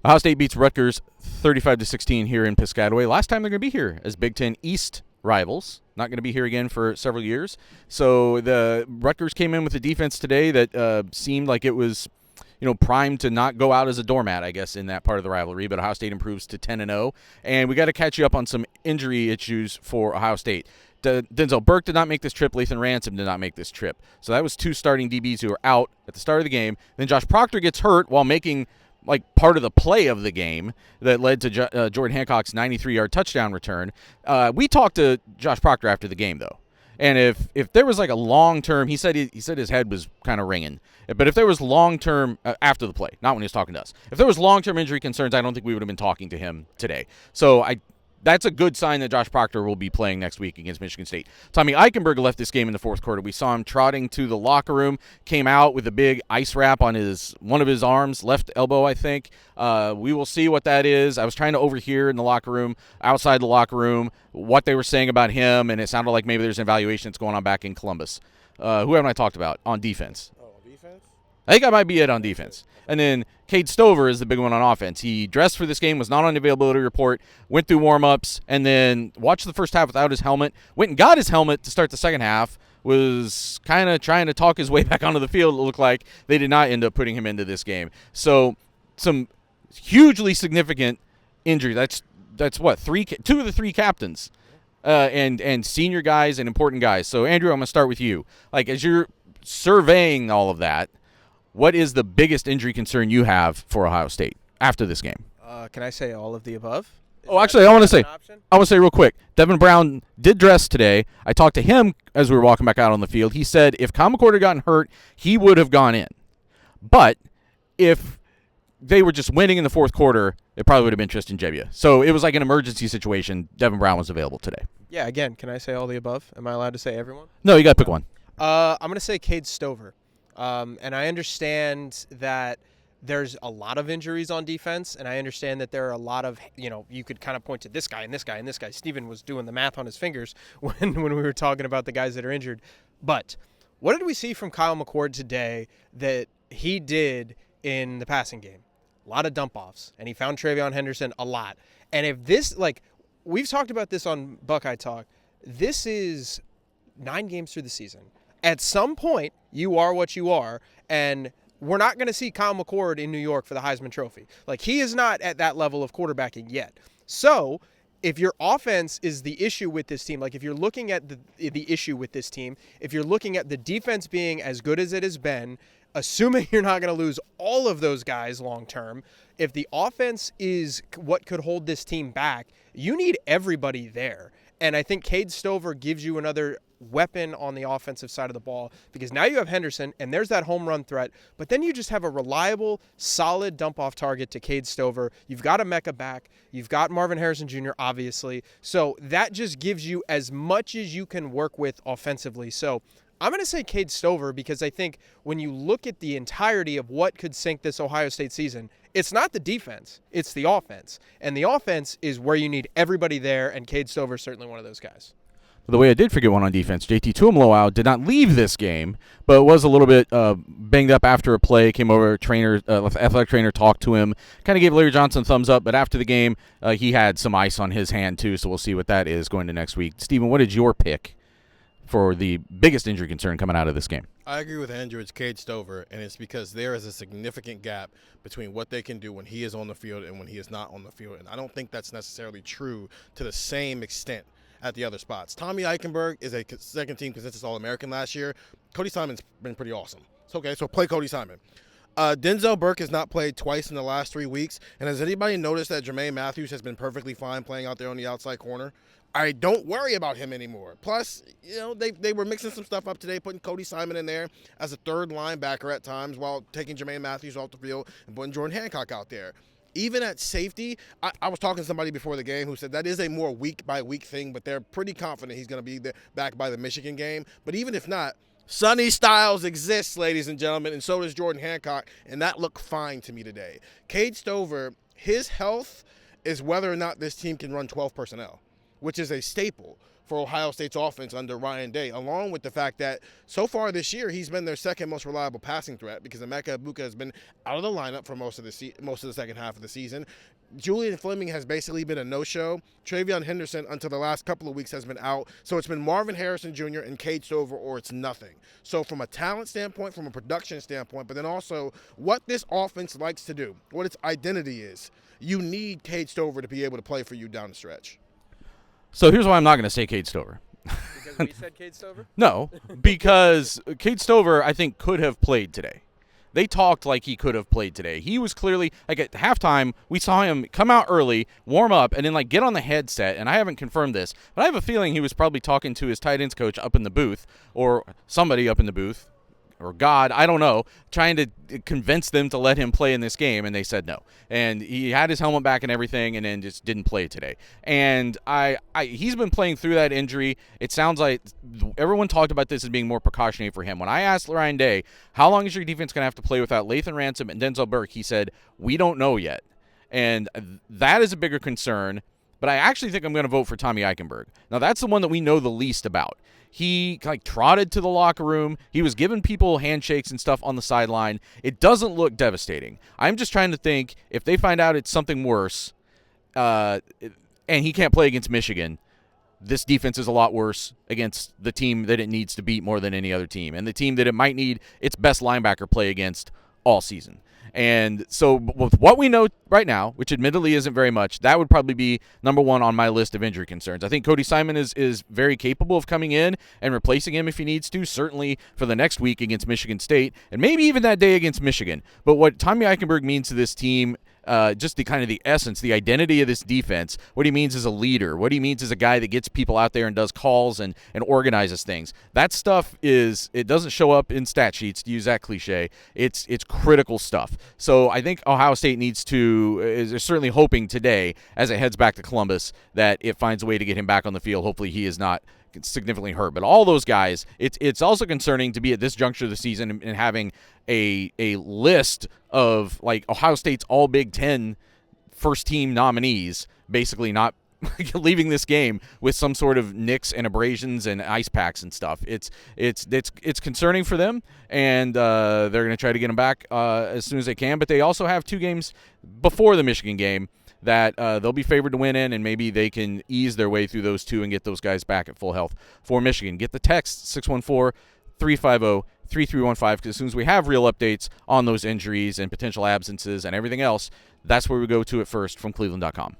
Ohio State beats Rutgers 35-16 here in Piscataway. Last time they're going to be here as Big Ten East rivals. Not going to be here again for several years. So the Rutgers came in with a defense today that seemed like it was, primed to not go out as a doormat, I guess, in that part of the rivalry. But Ohio State improves to 10-0, and we got to catch you up on some injury issues for Ohio State. Denzel Burke did not make this trip. Lathan Ransom did not make this trip. So that was two starting DBs who were out at the start of the game. Then Josh Proctor gets hurt while making part of the play of the game that led to Jordan Hancock's 93-yard touchdown return. We talked to Josh Proctor after the game, though. And if there was a long-term, he said his head was kind of ringing. But if there was long-term, after the play, not when he was talking to us, if there was long-term injury concerns, I don't think we would have been talking to him today. So that's a good sign that Josh Proctor will be playing next week against Michigan State. Tommy Eichenberg left this game in the fourth quarter. We saw him trotting to the locker room, came out with a big ice wrap on one of his arms, left elbow, I think. We will see what that is. I was trying to overhear in the locker room, outside the locker room, what they were saying about him, and it sounded like maybe there's an evaluation that's going on back in Columbus. Who haven't I talked about on defense? Defense? I think I might be it on defense. And then Cade Stover is the big one on offense. He dressed for this game, was not on the availability report, went through warm-ups, and then watched the first half without his helmet, went and got his helmet to start the second half, was kind of trying to talk his way back onto the field. It looked like they did not end up putting him into this game. So some hugely significant injury. That's what, two of the three captains and senior guys and important guys. So, Andrew, I'm going to start with you. As you're surveying all of that, what is the biggest injury concern you have for Ohio State after this game? Can I say all of the above? Actually, I want to say real quick, Devin Brown did dress today. I talked to him as we were walking back out on the field. He said if Kyle McCord had gotten hurt, he would have gone in. But if they were just winning in the fourth quarter, it probably would have been Tristan Gebbia. So it was like an emergency situation. Devin Brown was available today. Yeah, again, can I say all the above? Am I allowed to say everyone? No, you got to pick one. I'm going to say Cade Stover. And I understand that there's a lot of injuries on defense, and I understand that there are a lot of, you could kind of point to this guy and this guy and this guy. Steven was doing the math on his fingers when we were talking about the guys that are injured. But what did we see from Kyle McCord today that he did in the passing game? A lot of dump-offs, and he found Travion Henderson a lot. And if this, we've talked about this on Buckeye Talk, this is 9 games through the season. At some point, you are what you are, and we're not going to see Kyle McCord in New York for the Heisman Trophy. He is not at that level of quarterbacking yet. So if your offense is the issue with this team, if you're looking at the issue with this team, if you're looking at the defense being as good as it has been, assuming you're not going to lose all of those guys long term, if the offense is what could hold this team back, you need everybody there. And I think Cade Stover gives you another weapon on the offensive side of the ball, because now you have Henderson and there's that home run threat, but then you just have a reliable, solid dump-off target to Cade Stover. You've got Emeka back. You've got Marvin Harrison Jr., obviously. So that just gives you as much as you can work with offensively. So I'm going to say Cade Stover, because I think when you look at the entirety of what could sink this Ohio State season, it's not the defense, it's the offense. And the offense is where you need everybody there, and Cade Stover is certainly one of those guys. The way I did forget one on defense, JT Tuimoloau did not leave this game, but was a little bit banged up after a play. Came over, athletic trainer talked to him, kind of gave Larry Johnson a thumbs up, but after the game, he had some ice on his hand too, so we'll see what that is going to next week. Steven, what is your pick for the biggest injury concern coming out of this game? I agree with Andrew. It's Cade Stover, and it's because there is a significant gap between what they can do when he is on the field and when he is not on the field, and I don't think that's necessarily true to the same extent at the other spots. Tommy Eichenberg is a second-team consensus All-American last year. Cody Simon's been pretty awesome. It's okay, so play Cody Simon. Denzel Burke has not played twice in the last 3 weeks, and has anybody noticed that Jermaine Matthews has been perfectly fine playing out there on the outside corner? I don't worry about him anymore. Plus, they were mixing some stuff up today, putting Cody Simon in there as a third linebacker at times while taking Jermaine Matthews off the field and putting Jordan Hancock out there. Even at safety, I was talking to somebody before the game who said that is a more week-by-week thing, but they're pretty confident he's going to be back by the Michigan game. But even if not, Sonny Styles exists, ladies and gentlemen, and so does Jordan Hancock, and that looked fine to me today. Cade Stover, his health is whether or not this team can run 12 personnel, which is a staple for Ohio State's offense under Ryan Day, along with the fact that so far this year he's been their second most reliable passing threat because Emeka Egbuka has been out of the lineup for most of the second half of the season. Julian Fleming has basically been a no-show. Travion Henderson, until the last couple of weeks, has been out. So it's been Marvin Harrison Jr. and Cade Stover, or it's nothing. So from a talent standpoint, from a production standpoint, but then also what this offense likes to do, what its identity is, you need Cade Stover to be able to play for you down the stretch. So here's why I'm not going to say Cade Stover. Because we said Cade Stover? No, because Cade Stover, I think, could have played today. They talked like he could have played today. He was clearly, like at halftime, we saw him come out early, warm up, and then like get on the headset, and I haven't confirmed this, but I have a feeling he was probably talking to his tight ends coach up in the booth, or somebody up in the booth, or God, I don't know, trying to convince them to let him play in this game, and they said no. And he had his helmet back and everything, and then just didn't play today. And he's been playing through that injury. It sounds like everyone talked about this as being more precautionary for him. When I asked Ryan Day, how long is your defense going to have to play without Lathan Ransom and Denzel Burke, he said, we don't know yet. And that is a bigger concern. But I actually think I'm going to vote for Tommy Eichenberg. Now, that's the one that we know the least about. He like trotted to the locker room. He was giving people handshakes and stuff on the sideline. It doesn't look devastating. I'm just trying to think if they find out it's something worse and he can't play against Michigan, this defense is a lot worse against the team that it needs to beat more than any other team and the team that it might need its best linebacker play against all season. And so with what we know right now, which admittedly isn't very much, that would probably be number one on my list of injury concerns. I think Cody Simon is very capable of coming in and replacing him if he needs to, certainly for the next week against Michigan State, and maybe even that day against Michigan. But what Tommy Eichenberg means to this team, just the kind of the essence, the identity of this defense, what he means as a leader, what he means as a guy that gets people out there and does calls and organizes things. That stuff it doesn't show up in stat sheets, to use that cliche. It's critical stuff. So I think Ohio State is certainly hoping today, as it heads back to Columbus, that it finds a way to get him back on the field. Hopefully he is not significantly hurt. But all those guys, it's also concerning to be at this juncture of the season and having a list of like Ohio State's all Big Ten first team nominees basically not leaving this game with some sort of nicks and abrasions and ice packs and stuff. It's concerning for them, and they're going to try to get them back as soon as they can. But they also have 2 games before the Michigan game that they'll be favored to win in, and maybe they can ease their way through those 2 and get those guys back at full health for Michigan. Get the text 614-350-3315, because as soon as we have real updates on those injuries and potential absences and everything else, that's where we go to it first from cleveland.com.